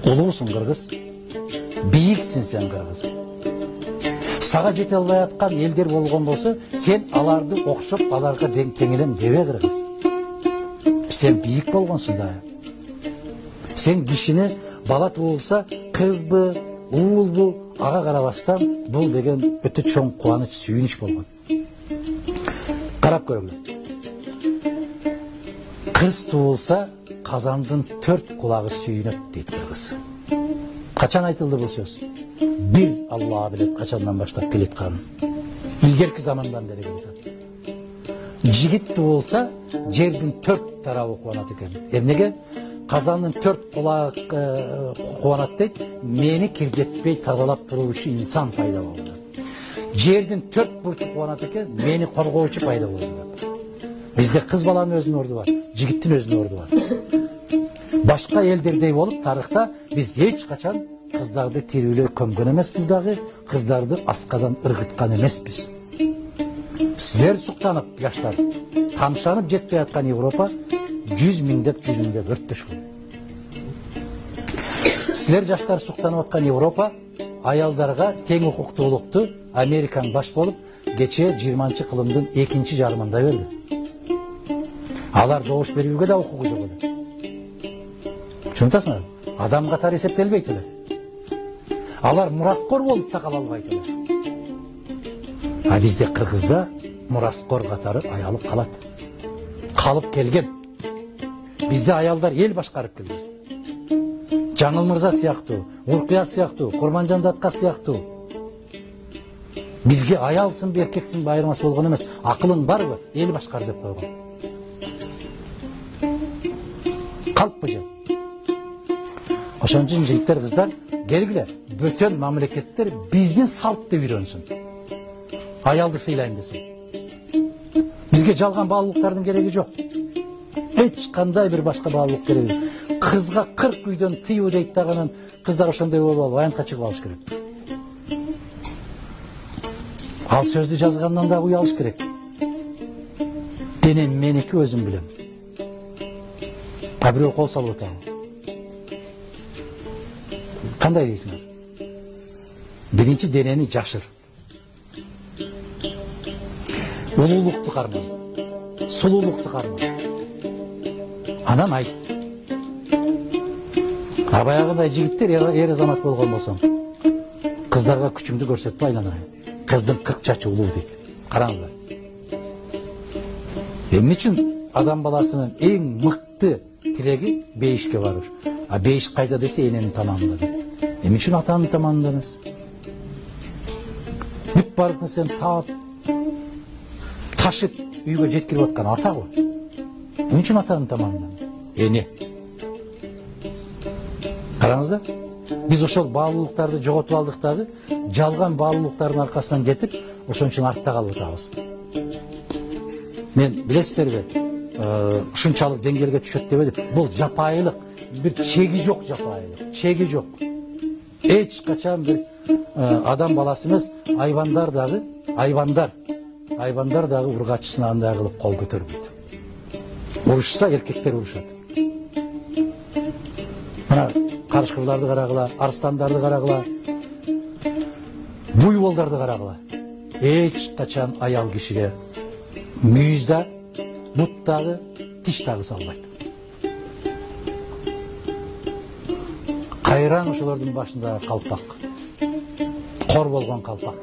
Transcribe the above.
Улуусуң кыргыз, бийиксиң сен кыргыз. Сага жете албай аткан элдер болгон болсо, сен аларды окшоп, аларга теңелем дебе кыргыз. Сен бийик болгонсуң да. Сен кишини бала туулса, кызбы, уулбу, ага карабастан бул деген өтө чоң кубаныч, сүйүнүч болгон. Карап көргүлө. Кыз туулса, казандын 4 кулагы сүйүнөт дейт кыргыз. Качан айтылды бул сөз? Bir Allah билет качандан баштап келатканын. Илгерки замандан бери келет. Жигит туулса, жердин 4 тарабы кубанат экен. Эмнеге? Казандын 4 кулагы кубанат дейт, мени кирдетпей тазалап туруучу инсан пайда болду. Жердин 4 бурчу кубанат экен, мени коргоочу пайда болду. Бизде кыз баланын өзүнүн орду бар, жигиттин өзүнүн орду бар. Башка элдердей болуп, тарыхта биз эч качан кыздарды тирүүлөй көмгөн эмеспиз дагы, кыздарды аскадан ыргыткан эмеспиз. Силер суктанып, жаштар, тамшанып жетпей аткан Европа 100 миңдеп өрттөшкөн. Силер жаштар суктанып аткан Европа аялдарга тең укуктуулукту Американ баш болуп, кече 20-кылымдын 2-жарымында берди. Алар добуш берүүгө да укугу жок эле. Чынтасыңар? Адам катары эсептелбейт эле. Алар мураскор болуп да кала албайт эле. А бизде кыргызда мураскор катары аялып калат. Калып келген. Бизде аялдар эл башкарып келген. Жаңыл Мырза сыяктуу, Уркуя сыяктуу, Курманжан Датка сыяктуу. Бизге аялсың, эркексиң айырмасы болгон эмес. Акылың барбы? Эл башкар деп койгон. Калппы же? Ошон үчүн жигиттер, кыздар, келгиле, бөтөн мамлекеттер биздин салтты үйрөнсүн. Аялды сыйлайм десин. Бизге жалган баалуулуктардын кереги жок. Эч кандай бир башка баалуулук кереги жок. Кызга 40 үйдөн тыюу дейт дагы, кыздар ошондой болуп алып, аянтка чыгып алыш керек. Ал сөздү жазгандан дагы уялыш керек. Денем меники, өзүм билем. А бирөө кол салып атабы? Кандай дейсиңер? Биринчи денени жашыр. Улуулукту карман. Сулуулукту карман. Анан айт. Баягындай жигиттер эр азамат болгон болсоң, кыздарга күчүңдү көрсөтпө, айланайын. Кыздын 40 чачы улуу дейт. Караңыздар. Эмне үчүн адам баласынын эң мыкты тиреги бейишке барыр. А бейиш кайда десе, эненин тамагында дейт. Эмне үчүн атанын тамагында эмес? Бүт бардык нерсени таап, ташып үйгө жеткирип аткан ата го. Эмне үчүн атанын тамагында эмес? Эне. Караңыздар, биз ошол баалуулуктарды жоготуп алдык дагы, жалган баалуулуктардын аркасынан кетип, ошон үчүн артта калып атабыз. Мен билесиздерби, ушунчалык деңгээлге түшөт деп эле, бул жапайылык, бир чеги жок жапайылык, чеги жок. Эч качан бир адам баласы эмес, айбандар дагы ургачысына андай кылып кол көтөрбөйт. Урушса эркектер урушат. Мына карышкырларды карагыла, арстандарды карагыла, буйволдарды карагыла. Эч качан аял кишиге мүйүз да, бут дагы, тиш дагы салбайт. Кайраң ошолордун башындагы калпак, кор болгон калпак.